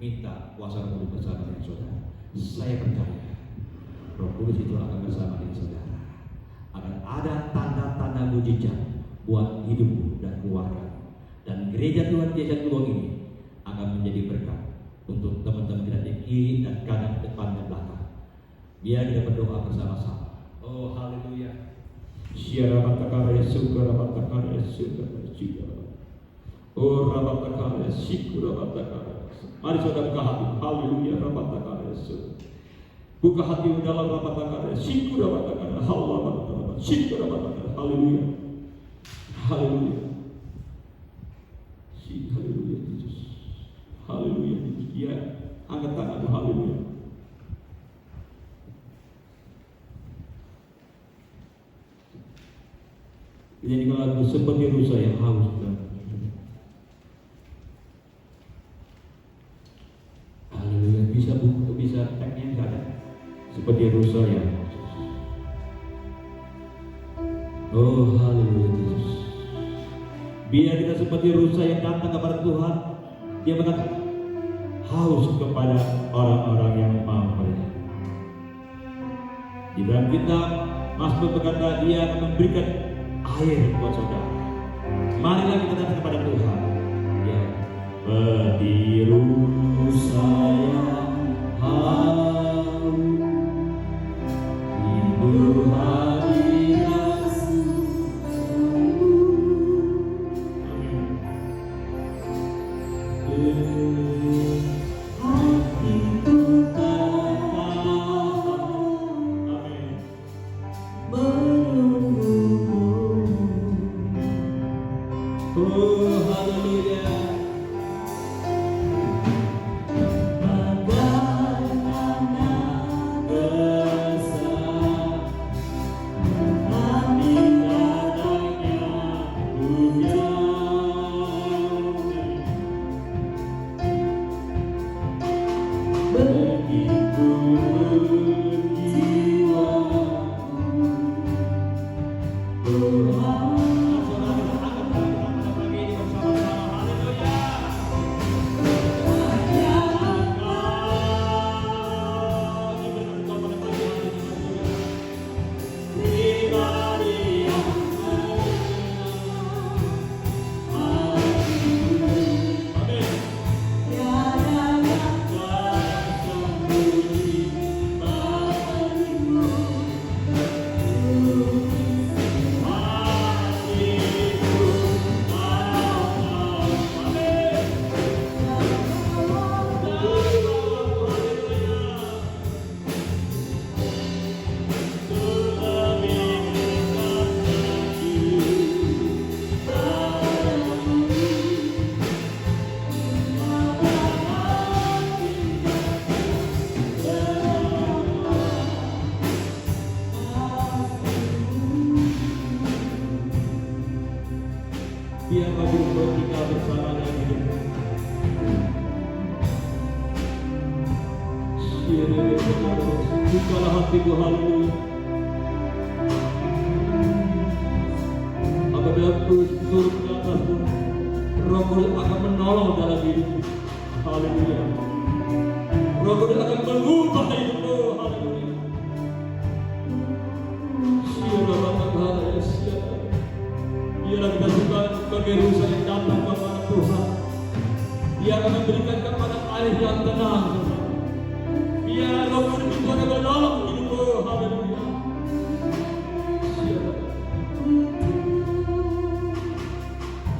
minta kuasa Roh Kudus bersama dengan saudara. Saya percaya Roh Kudus itu akan bersama dengan saudara. Akan ada tanda-tanda mujizat buat hidupmu dan keluarga. Dan gereja Tuhan Yesus Tuhan ini akan menjadi berkat untuk teman-teman kita di kiri dan kanan, depan dan belakang. Biar kita berdoa bersama-sama. Oh haleluya. Syara batakara syukura batakara syukura syukura. Oh rabatakara syukura batakara. Mari saudara buka hati. Haleluya rabatakara syukura. Buka hati dalam rabatakara syukura batakara. Haleluya batakara syukura batakara. Haleluya. Haleluya. Haleluya Yesus. Haleluya Yesus. Ya, angkat tanganmu. Haleluya. Jadi kalau seperti rusa yang haus, haleluya. Bisa tagnya nggak ada. Seperti rusa yang haus. Oh haleluya Yesus. Biar kita seperti rusa yang datang kepada Tuhan. Dia mengatakan haus kepada orang-orang yang mau percaya. Di dalam kitab Mazmur berkata dia akan memberikan air buat saudara. Marilah kita datang kepada Tuhan. Ya, seperti rusa yang haus, rindu hadirat hatiku oh haleluya. Bagaimana besar kami datangnya hujan, begitu berjiwa Tuhan. Biar kami bertinggal bersama dengan hidupmu. Bukalah hatiku, haleluya. Apabila terus turun ke atasmu, Roh Kudus akan menolong dalam hidupmu. Haleluya. Roh Kudus akan mengubah hidupmu. Haleluya. Biarlah kita suka sebagai rusa yang datang kepada Tuhan. Dia akan memberikan kepada air yang tenang. Biar Roh Kudus itu akan menolong hidupmu. Haleluya.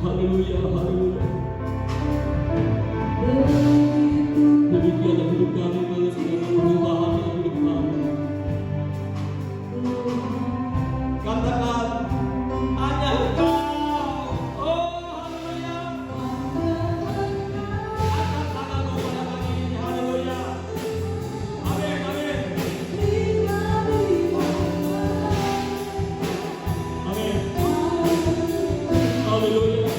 Haleluya, haleluya. Demikianlah hidup kami dengan perubahan dalam hidup kami. Katakan Haleluya.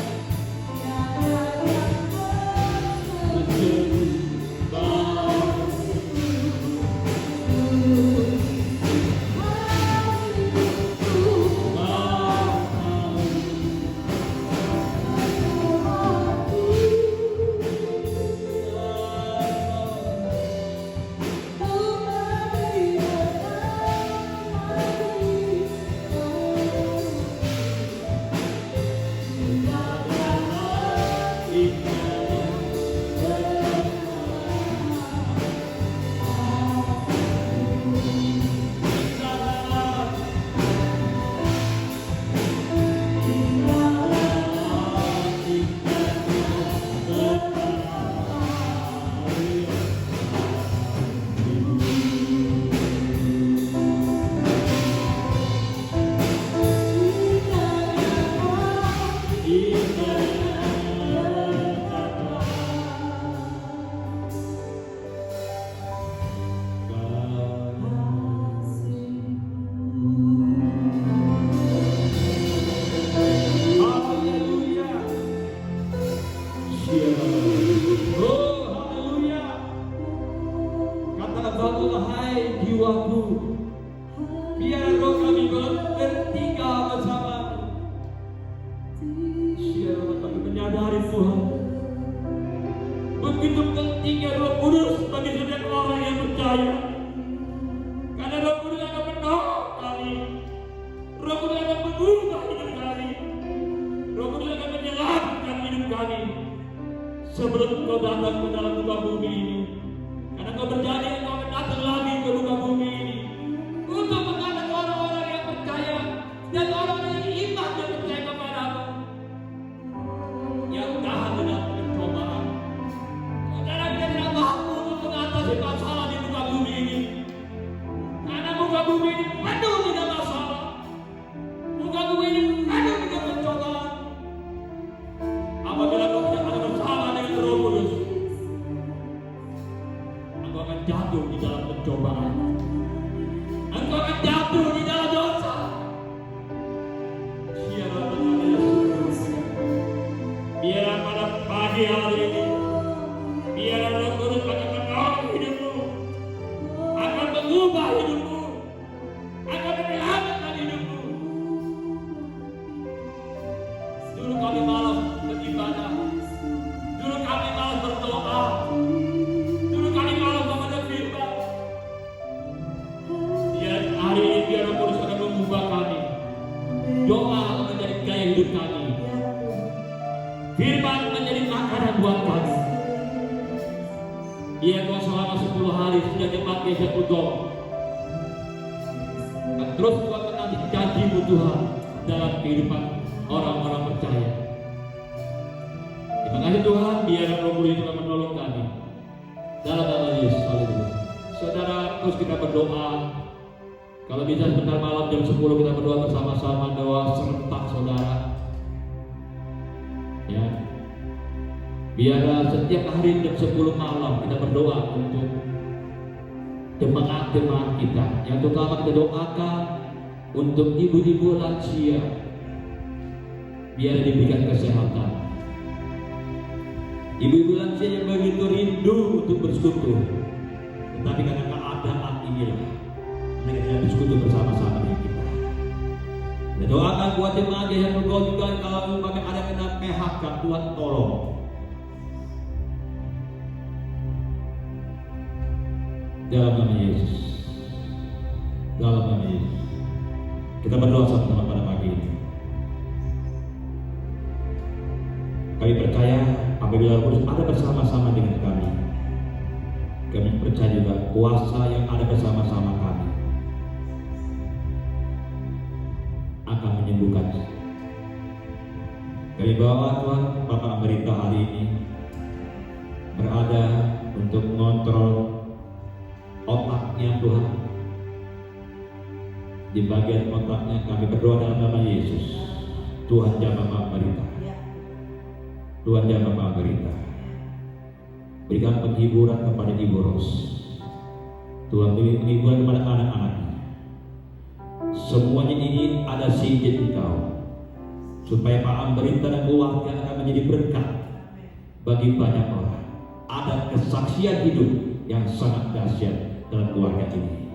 Sebelum Engkau datang ke dalam muka bumi ini, karena Engkau berjanji Engkau akan datang lagi ke muka bumi ini untuk mengangkat orang-orang yang percaya dan orang-orang yang iman dan percaya kepadamu, yang tahan dengan pencobaan. Saudara, kita tidak mampu untuk mengatasi masalah di muka bumi ini, karena muka bumi ini penuh dengan masalah, muka bumi ini penuh dengan pencobaan. Apabila Engkau tidak ada bersama dengan Roh Kudus, Engkau akan jatuh di dalam pencobaan. Engkau akan jatuh di dalam dosa. Biar pada pagi hari ini, biar Roh Kudus akan menolong hidupmu, akan mengubah hidupmu, akan menyelamatkan hidupmu. Dulu kami malas beribadah, dulu kami malas berdoa, dulu kami malas membaca firman. Biar hari ini biar Roh Kudus akan mengubah kami. Doa akan menjadi gaya hidup kami. Firman menjadi makanan buat kami. Biar kau selama 10 hari sudah jemaat Gereja Pudong akan terus Tuhan menanti janji-Mu Tuhan dalam kehidupan orang-orang percaya. Terima kasih Tuhan, biar Roh Kudus itu menolong kami. Dalam nama Yesus, haleluya. Saudara, terus kita berdoa. Kalau bisa sebentar malam jam 10 kita berdoa bersama-sama, doa serentak saudara. Ya. Biar setiap hari jam 10 malam kita berdoa untuk jemaat-jemaat kita. Yang terutama kita doakan untuk ibu-ibu lansia, biar diberikan kesehatan. Ibu-ibu lansia yang begitu rindu untuk bersekutu, tetapi karena keadaan inilah mereka tidak bersekutu bersama-sama dengan kita. Dan doakan buat jemaat yang berdoa juga, kalau kami ada kena PHK, Tuhan tolong. Dalam nama Yesus, dalam nama Yesus, kita berdoa sama-sama pada pagi ini. Kami percaya apabila Roh Kudus ada bersama-sama dengan kami, kami percaya juga kuasa yang ada bersama-sama kami akan menyembuhkan. Kami bawa Tuhan Bapak Amerika hari ini berada untuk mengontrol otaknya Tuhan. Di bagian otaknya kami berdoa dalam nama Yesus. Tuhan jamah Amerika, Tuhan jamah Amerika, berikan penghiburan kepada Ibu Ros. Tuhan beri penghiburan kepada anak-anaknya. Semuanya ini ada seizin Engkau. supaya Pak Amberita dan keluarga akan menjadi berkat bagi banyak orang. Ada kesaksian hidup yang sangat dahsyat dalam keluarga ini.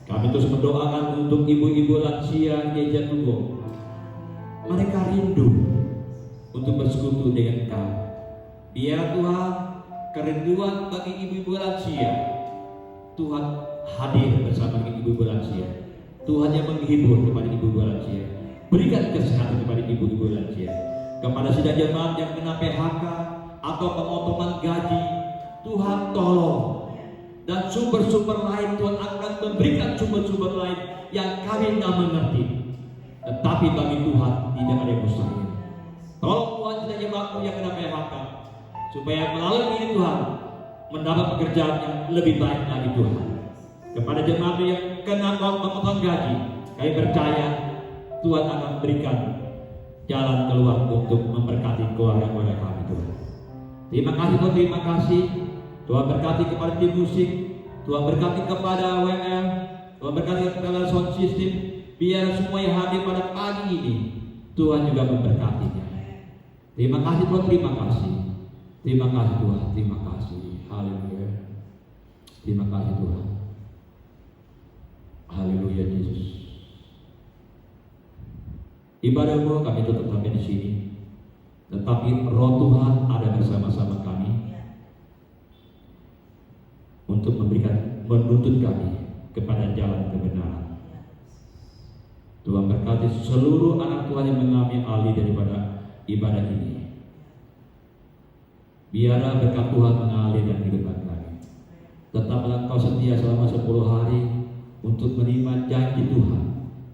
Kami terus mendoakan untuk ibu-ibu lansia Gereja Tugu. Mereka rindu untuk bersekutu dengan Kau. Biar Tuhan, kerinduan bagi ibu-ibu lansia, Tuhan hadir bersama dengan ibu-ibu lansia. Tuhan yang menghibur kepada ibu-ibu lansia. Berikan kesehatan kepada ibu-ibu lansia. Kepada sidang jemaat yang kena PHK atau pemotongan gaji, Tuhan tolong. Dan sumber-sumber lain, Tuhan akan memberikan sumber-sumber lain yang kami tidak mengerti. Tetapi bagi Tuhan tidak ada yang mustahil. Tolong Tuhan sidang jemaatku yang kena PHK, supaya melalui ini Tuhan mendapat pekerjaan yang lebih baik lagi Tuhan. Kepada jemaat yang kena pemotongan gaji, kami percaya Tuhan akan memberikan jalan keluar untuk memberkati keluarga-keluarga kami Tuhan. Terima kasih Tuhan, terima kasih. Tuhan berkati kepada tim musik, Tuhan berkati kepada WM, Tuhan berkati kepada sound system. Biar semua yang hadir pada pagi ini Tuhan juga memberkatinya. Terima kasih Tuhan, terima kasih. Terima kasih Tuhan, terima kasih. Haleluya. Terima kasih Tuhan. Haleluya Yesus. Ibadahmu kami tutup sampai di sini. Tetapi Roh Tuhan ada bersama-sama kami untuk menuntut kami kepada jalan kebenaran. Tuhan berkati seluruh anak Tuhan yang mengambil alih daripada ibadah ini. Biarlah berkat Tuhan mengalir dan kehidupan kami. Tetaplah Kau setia selama 10 hari untuk menerima janji Tuhan,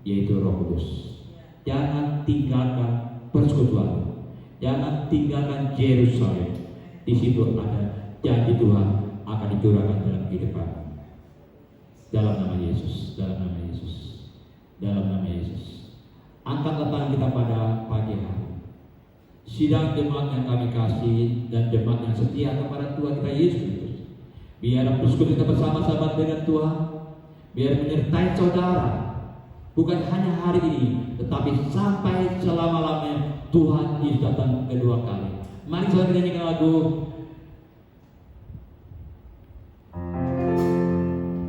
yaitu Roh Kudus. Jangan tinggalkan persekutuan. Jangan tinggalkan Yerusalem. Di situ ada janji Tuhan akan dicurahkan dalam kehidupan. Dalam nama Yesus, dalam nama Yesus, dalam nama Yesus. Angkatlah tangan kita pada pagi hari. Sidang jemaat yang kami kasih dan jemaat yang setia kepada Tuhan kita Yesus Kristus. Biar persekutuan kita bersama-sama dengan Tuhan. Biar menyertai saudara. Bukan hanya hari ini, tetapi sampai selama-lamanya Tuhan Yesus datang kedua kali. Mari kita nyanyikan lagu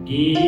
Kita